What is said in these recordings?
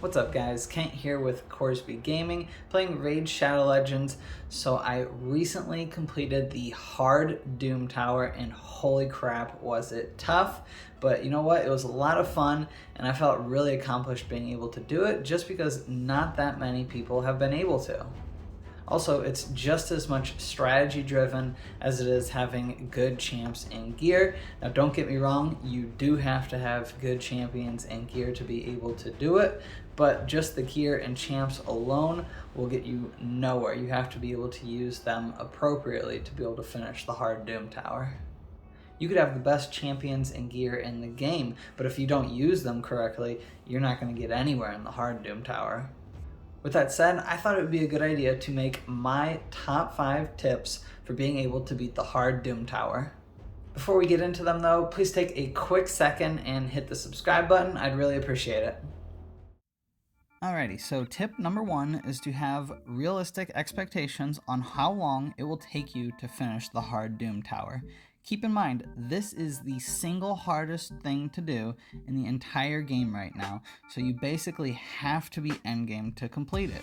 What's up guys, Kent here with Corsby Gaming, playing Raid Shadow Legends. So I recently completed the hard Doom Tower and holy crap was it tough. But you know what, it was a lot of fun and I felt really accomplished being able to do it just because not that many people have been able to. Also, it's just as much strategy driven as it is having good champs and gear. Now don't get me wrong, you do have to have good champions and gear to be able to do it, but just the gear and champs alone will get you nowhere. You have to be able to use them appropriately to be able to finish the hard Doom Tower. You could have the best champions and gear in the game, but if you don't use them correctly, you're not going to get anywhere in the hard Doom Tower. With that said, I thought it would be a good idea to make my top 5 tips for being able to beat the hard Doom Tower. Before we get into them though, please take a quick second and hit the subscribe button. I'd really appreciate it. Alrighty, so tip number 1 is to have realistic expectations on how long it will take you to finish the hard Doom Tower. Keep in mind, this is the single hardest thing to do in the entire game right now, so you basically have to be endgame to complete it.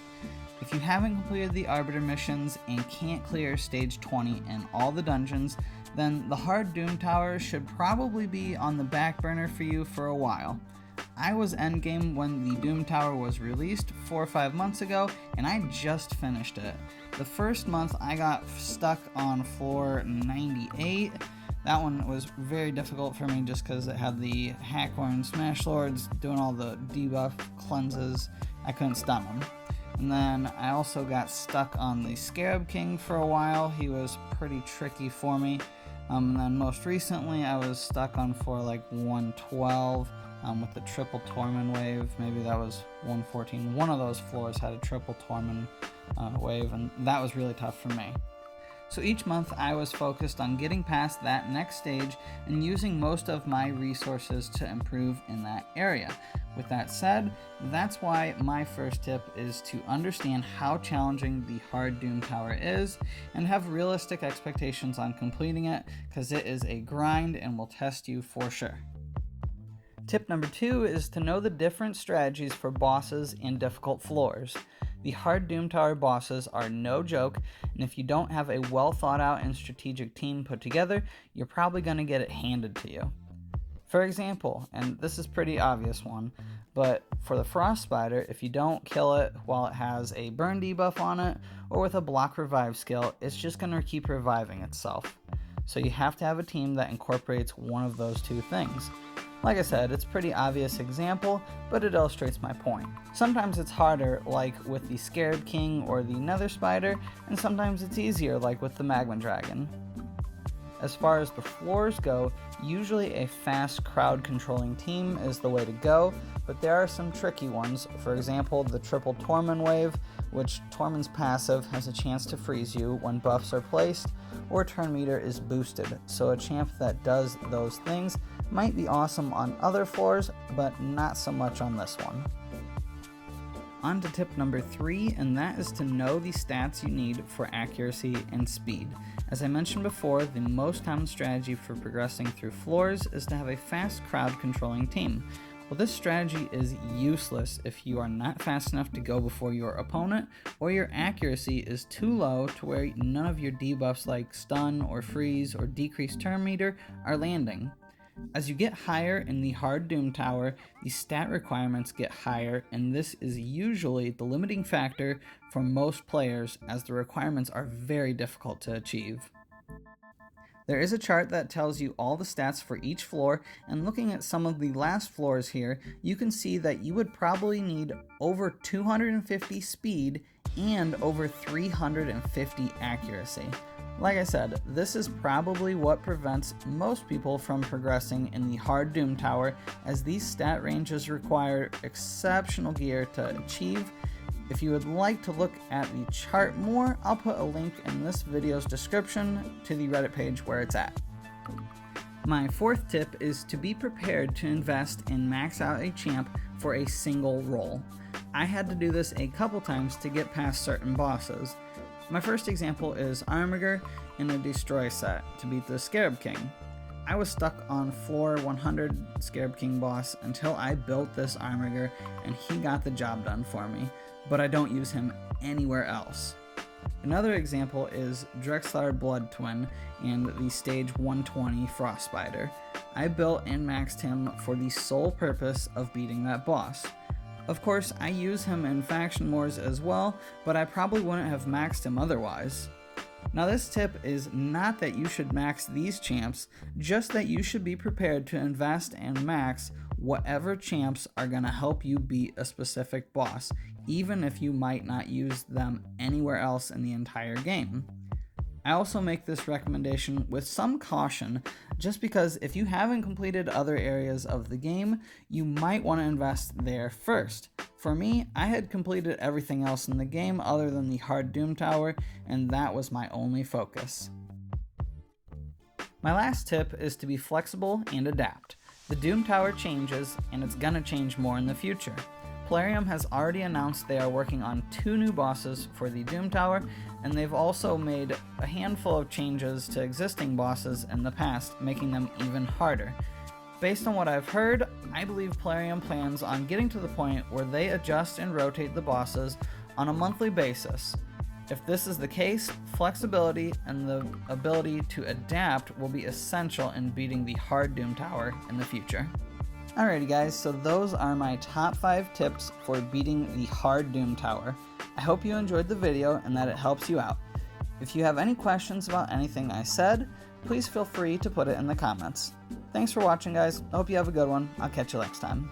If you haven't completed the Arbiter missions and can't clear stage 20 in all the dungeons, then the hard Doom Tower should probably be on the back burner for you for a while. I was endgame when the Doom Tower was released 4 or 5 months ago, and I just finished it. The first month I got stuck on floor 98. That one was very difficult for me just because it had the Hackhorn Smash Lords doing all the debuff cleanses. I couldn't stun them. And then I also got stuck on the Scarab King for a while. He was pretty tricky for me. And then most recently I was stuck on floor like 112. With the triple Torment wave. Maybe that was 114. One of those floors had a triple Torment wave, and that was really tough for me. So each month I was focused on getting past that next stage and using most of my resources to improve in that area. With that said, that's why my first tip is to understand how challenging the hard Doom Tower is and have realistic expectations on completing it, because it is a grind and will test you for sure. Tip number 2 is to know the different strategies for bosses and difficult floors. The hard Doom Tower bosses are no joke, and if you don't have a well thought out and strategic team put together, you're probably going to get it handed to you. For example, and this is pretty obvious one, but for the Frost Spider, if you don't kill it while it has a burn debuff on it, or with a block revive skill, it's just going to keep reviving itself. So you have to have a team that incorporates one of those two things. Like I said, it's a pretty obvious example, but it illustrates my point. Sometimes it's harder, like with the Scarab King or the Nether Spider, and sometimes it's easier, like with the Magma Dragon. As far as the floors go, usually a fast crowd controlling team is the way to go, but there are some tricky ones. For example, the triple Torment wave, which Torment's passive has a chance to freeze you when buffs are placed, or turn meter is boosted, so a champ that does those things might be awesome on other floors, but not so much on this one. On to tip number 3, and that is to know the stats you need for accuracy and speed. As I mentioned before, the most common strategy for progressing through floors is to have a fast crowd controlling team. Well, this strategy is useless if you are not fast enough to go before your opponent, or your accuracy is too low to where none of your debuffs like stun or freeze or decreased turn meter are landing. As you get higher in the hard Doom Tower, the stat requirements get higher, and this is usually the limiting factor for most players, as the requirements are very difficult to achieve. There is a chart that tells you all the stats for each floor, and looking at some of the last floors here, you can see that you would probably need over 250 speed and over 350 accuracy. Like I said, this is probably what prevents most people from progressing in the hard Doom Tower, as these stat ranges require exceptional gear to achieve. If you would like to look at the chart more, I'll put a link in this video's description to the Reddit page where it's at. My 4th tip is to be prepared to invest and max out a champ for a single role. I had to do this a couple times to get past certain bosses. My first example is Armiger in a Destroy set to beat the Scarab King. I was stuck on floor 100 Scarab King boss until I built this Armrigger and he got the job done for me, but I don't use him anywhere else. Another example is Drexlar Blood Twin and the stage 120 Frost Spider. I built and maxed him for the sole purpose of beating that boss. Of course, I use him in Faction Wars as well, but I probably wouldn't have maxed him otherwise. Now this tip is not that you should max these champs, just that you should be prepared to invest and max whatever champs are going to help you beat a specific boss, even if you might not use them anywhere else in the entire game. I also make this recommendation with some caution, just because if you haven't completed other areas of the game, you might want to invest there first. For me, I had completed everything else in the game other than the hard Doom Tower, and that was my only focus. My last tip is to be flexible and adapt. The Doom Tower changes, and it's gonna change more in the future. Plarium has already announced they are working on 2 new bosses for the Doom Tower, and they've also made a handful of changes to existing bosses in the past, making them even harder. Based on what I've heard, I believe Plarium plans on getting to the point where they adjust and rotate the bosses on a monthly basis. If this is the case, flexibility and the ability to adapt will be essential in beating the hard Doom Tower in the future. Alrighty guys, so those are my top 5 tips for beating the hard Doom Tower. I hope you enjoyed the video and that it helps you out. If you have any questions about anything I said, please feel free to put it in the comments. Thanks for watching guys, I hope you have a good one, I'll catch you next time.